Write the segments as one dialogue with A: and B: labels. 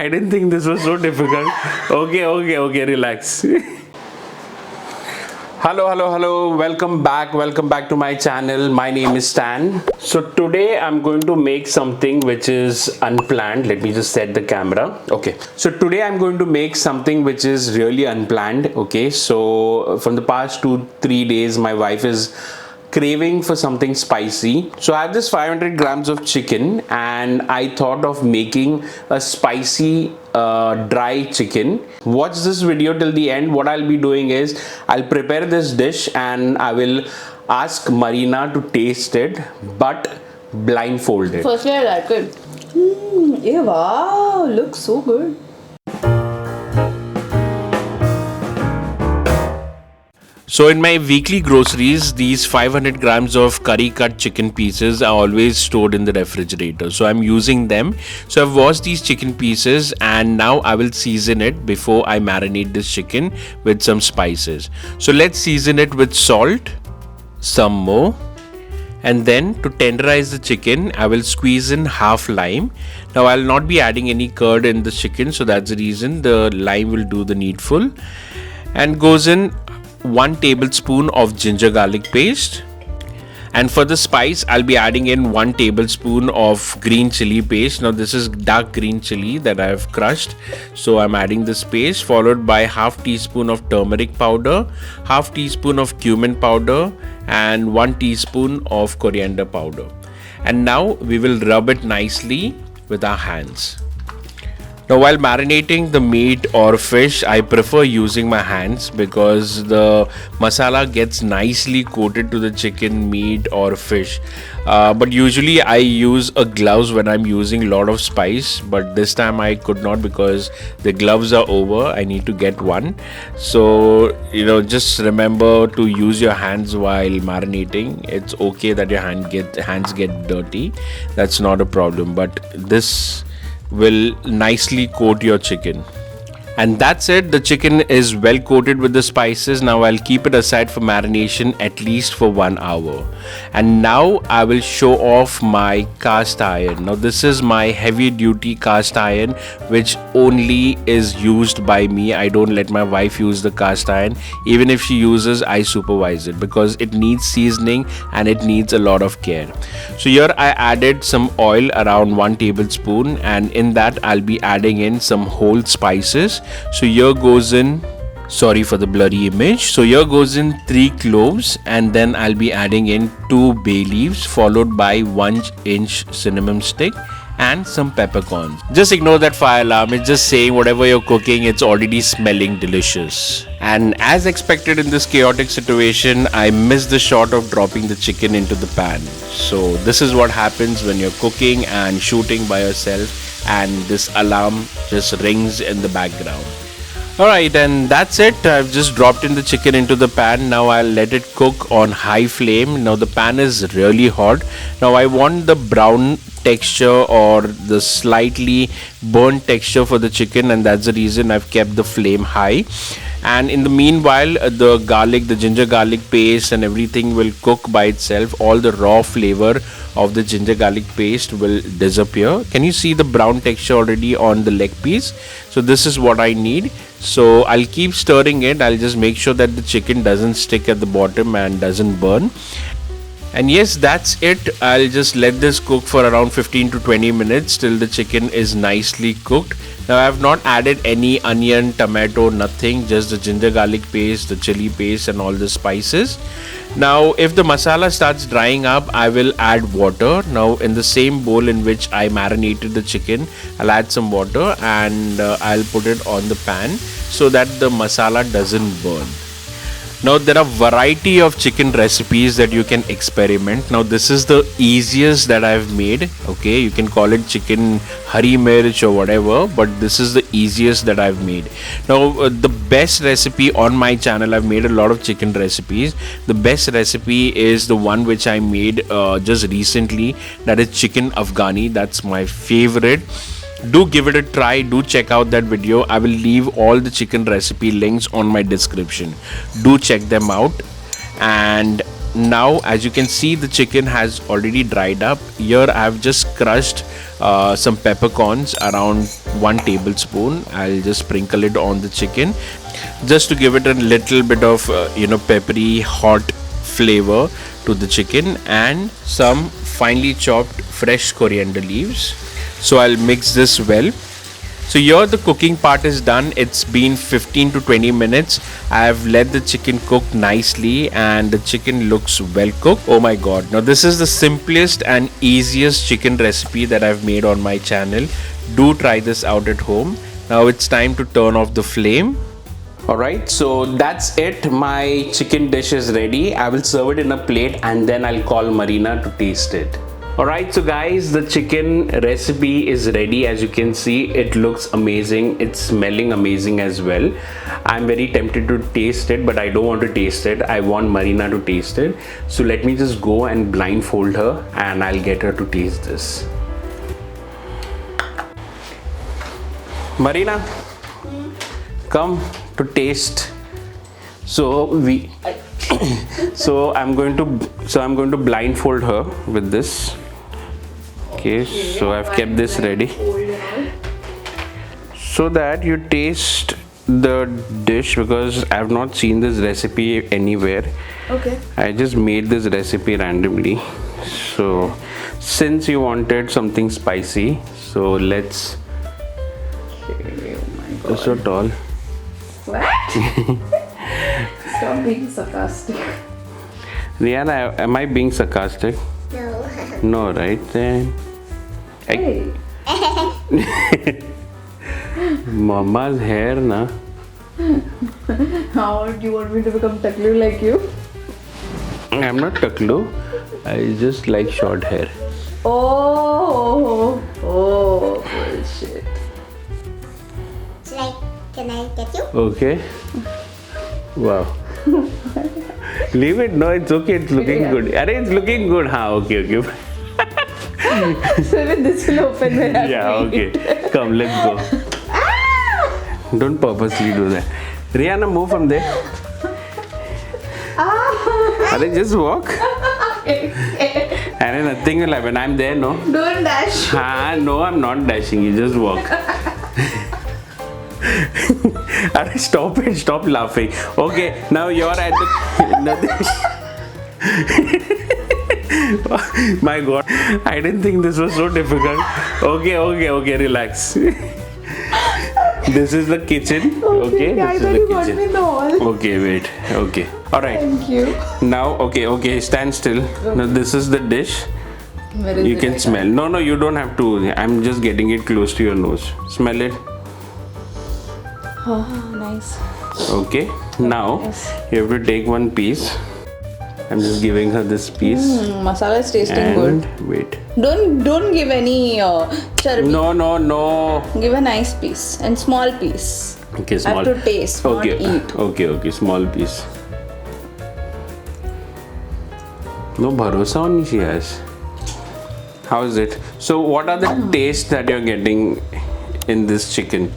A: I didn't think this was so difficult. Okay, relax. Hello. Welcome back to my channel. My name is Stan. So today I'm going to make something which is unplanned. Let me just set the camera. Okay. So today I'm going to make something which is really unplanned. Okay. So from the past 2-3 days, my wife is craving for something spicy. So I have this 500 grams of chicken and I thought of making a spicy dry chicken. Watch this video till the end. What I'll be doing is I'll prepare this dish and I will ask Marina to taste it, but blindfolded.
B: Firstly, I like it. Yeah, wow, looks so good.
A: So in my weekly groceries, these 500 grams of curry cut chicken pieces are always stored in the refrigerator. So I'm using them. So I've washed these chicken pieces and now I will season it before I marinate this chicken with some spices. So let's season it with salt, some more. And then to tenderize the chicken, I will squeeze in half lime. Now I'll not be adding any curd in the chicken, so that's the reason the lime will do the needful. And goes in 1 tablespoon of ginger garlic paste, and for the spice I'll be adding in 1 tablespoon of green chili paste. Now this is dark green chili that I have crushed, so I'm adding this paste, followed by half teaspoon of turmeric powder, half teaspoon of cumin powder, and 1 teaspoon of coriander powder. And now we will rub it nicely with our hands. Now while marinating the meat or fish, I prefer using my hands because the masala gets nicely coated to the chicken, meat or fish. But usually I use a gloves when I'm using a lot of spice, but this time I could not because the gloves are over. I need to get one. So just remember to use your hands while marinating. It's okay that your hands get dirty. That's not a problem, but this will nicely coat your chicken. And that's it. The chicken is well coated with the spices. Now I'll keep it aside for marination at least for 1 hour. And now I will show off my cast iron. Now this is my heavy duty cast iron which only is used by me. I don't let my wife use the cast iron. Even if she uses, I supervise it because it needs seasoning and it needs a lot of care. So here I added some oil, around 1 tablespoon, and in that I'll be adding in some whole spices. So here goes in, sorry for the blurry image. So here goes in 3 cloves, and then I'll be adding in 2 bay leaves, followed by 1-inch cinnamon stick and some peppercorns. Just ignore that fire alarm. It's just saying whatever you're cooking, it's already smelling delicious. And as expected in this chaotic situation, I missed the shot of dropping the chicken into the pan. So this is what happens when you're cooking and shooting by yourself and this alarm just rings in the background. Alright, and that's it. I've just dropped in the chicken into the pan. Now I'll let it cook on high flame. Now the pan is really hot. Now I want the brown texture or the slightly burnt texture for the chicken, and that's the reason I've kept the flame high. And in the meanwhile, the ginger garlic paste and everything will cook by itself. All the raw flavor of the ginger garlic paste will disappear. Can you see the brown texture already on the leg piece? So this is what I need. So I'll keep stirring it. I'll just make sure that the chicken doesn't stick at the bottom and doesn't burn. And yes, that's it. I'll just let this cook for around 15 to 20 minutes till the chicken is nicely cooked. Now I have not added any onion, tomato, nothing, just the ginger garlic paste, the chili paste and all the spices. Now if the masala starts drying up, I will add water. Now in the same bowl in which I marinated the chicken, I'll add some water and I'll put it on the pan so that the masala doesn't burn. Now there are variety of chicken recipes that you can experiment. Now this is the easiest that I've made. Okay, you can call it chicken hari mirch or whatever, but this is the easiest that I've made. Now the best recipe on my channel, I've made a lot of chicken recipes. The best recipe is the one which I made just recently, that is chicken Afghani. That's my favorite. Do give it a try. Do check out that video. I will leave all the chicken recipe links on my description. Do check them out. And now as you can see, the chicken has already dried up. Here I have just crushed some peppercorns, around 1 tablespoon. I'll just sprinkle it on the chicken just to give it a little bit of peppery hot flavor to the chicken, and some finely chopped fresh coriander leaves. So I'll mix this well. So here the cooking part is done. It's been 15 to 20 minutes. I have let the chicken cook nicely and the chicken looks well cooked. Oh my god. Now this is the simplest and easiest chicken recipe that I've made on my channel. Do try this out at home. Now it's time to turn off the flame. Alright, so that's it. My chicken dish is ready. I will serve it in a plate and then I'll call Marina to taste it. Alright, so guys, the chicken recipe is ready. As you can see, it looks amazing. It's smelling amazing as well. I'm very tempted to taste it, but I don't want to taste it. I want Marina to taste it. So let me just go and blindfold her and I'll get her to taste this. Marina, come to taste. So I'm going to blindfold her with this. Okay, so I've kept this ready so that you taste the dish, because I've not seen this recipe anywhere.
B: Okay.
A: I just made this recipe randomly. So since you wanted something spicy, so let's.
B: Okay, oh my god.
A: You're so tall.
B: What? Stop being sarcastic.
A: Rihanna, am I being sarcastic?
C: No.
A: No, right? Then.
B: Hey.
A: Mama's hair, na?
B: How do you want me to become taklu like you?
A: I'm not taklu. I just like short hair.
B: Oh, bullshit.
C: Can I get you?
A: Okay. Wow. Leave it. No, it's okay. It's looking
B: Yeah.
A: good. Arey, it's looking good. Ha, okay.
B: So even this will open when I
A: Yeah, okay. Come, let's go. Don't purposely do that. Rihanna, move from there. Arey, just walk. And nothing will happen. I'm there, no?
B: Don't dash.
A: Ha, no, I'm not dashing. You just walk. Arey, stop it. Stop laughing. Okay, now you're at the... My god, I didn't think this was so difficult. Okay, relax. This is the kitchen. Okay,
B: I
A: this
B: thought
A: is
B: you
A: the
B: got me
A: kitchen.
B: in the hall.
A: Okay, wait. Okay. Alright.
B: Thank you.
A: Now, okay, stand still. Now, this is the dish.
B: Where is
A: You
B: it?
A: can
B: I
A: smell. No, you don't have to. I'm just getting it close to your nose. Smell it.
B: Oh, nice.
A: Okay. Now,
B: Yes.
A: you have to take one piece. I'm just giving her this piece.
B: Masala is tasting
A: And
B: good.
A: wait.
B: Don't give any charbi.
A: No.
B: Give a nice piece and small piece.
A: Okay,
B: I
A: small.
B: have to taste, not eat.
A: Okay, small piece. No bharosa on she has. How is it? So, what are the tastes that you're getting in this chicken?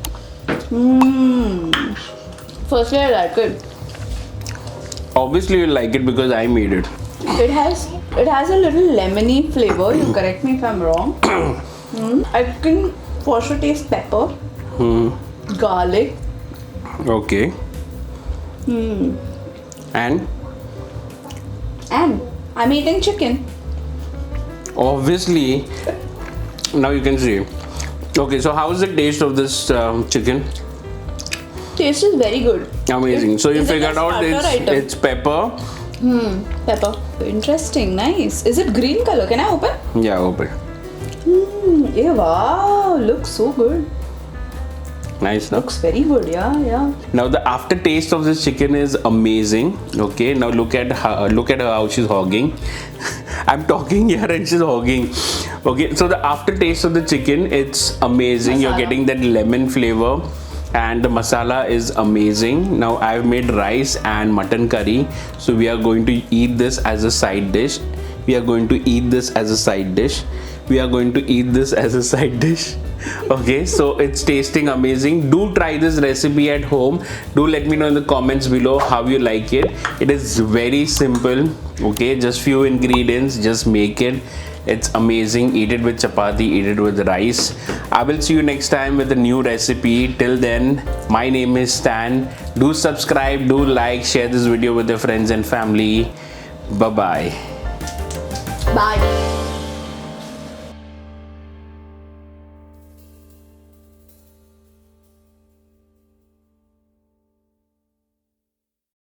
B: Firstly, I like it.
A: Obviously, you like it because I made it.
B: It has a little lemony flavor. You correct me if I'm wrong. I can for sure taste pepper, garlic.
A: Okay. And
B: I'm eating chicken.
A: obviously, now you can see. Okay, so how is the taste of this chicken?
B: Taste is very good.
A: Amazing. So you
B: Is it a
A: figured out
B: starter item?
A: it's pepper.
B: Pepper. Interesting. Nice. Is it green color? Can I open?
A: Yeah, open.
B: Yeah, wow. Looks so good.
A: Nice, no?
B: Looks very good. Yeah.
A: Now the aftertaste of this chicken is amazing. Okay, now look at her how she's hogging. I'm talking here and she's hogging. Okay, so the aftertaste of the chicken, it's amazing. You're
B: Masala.
A: getting that lemon flavor and the masala is amazing. Now I've made rice and mutton curry. So we are going to eat this as a side dish. We are going to eat this as a side dish. We are going to eat this as a side dish. Okay, so it's tasting amazing. Do try this recipe at home. Do let me know in the comments below how you like it. It is very simple. Okay, just few ingredients, just make it It's amazing. Eat it with chapati, eat it with rice. I will see you next time with a new recipe. Till then, my name is Stan. Do subscribe, do like, share this video with your friends and family. Bye-bye.
B: Bye.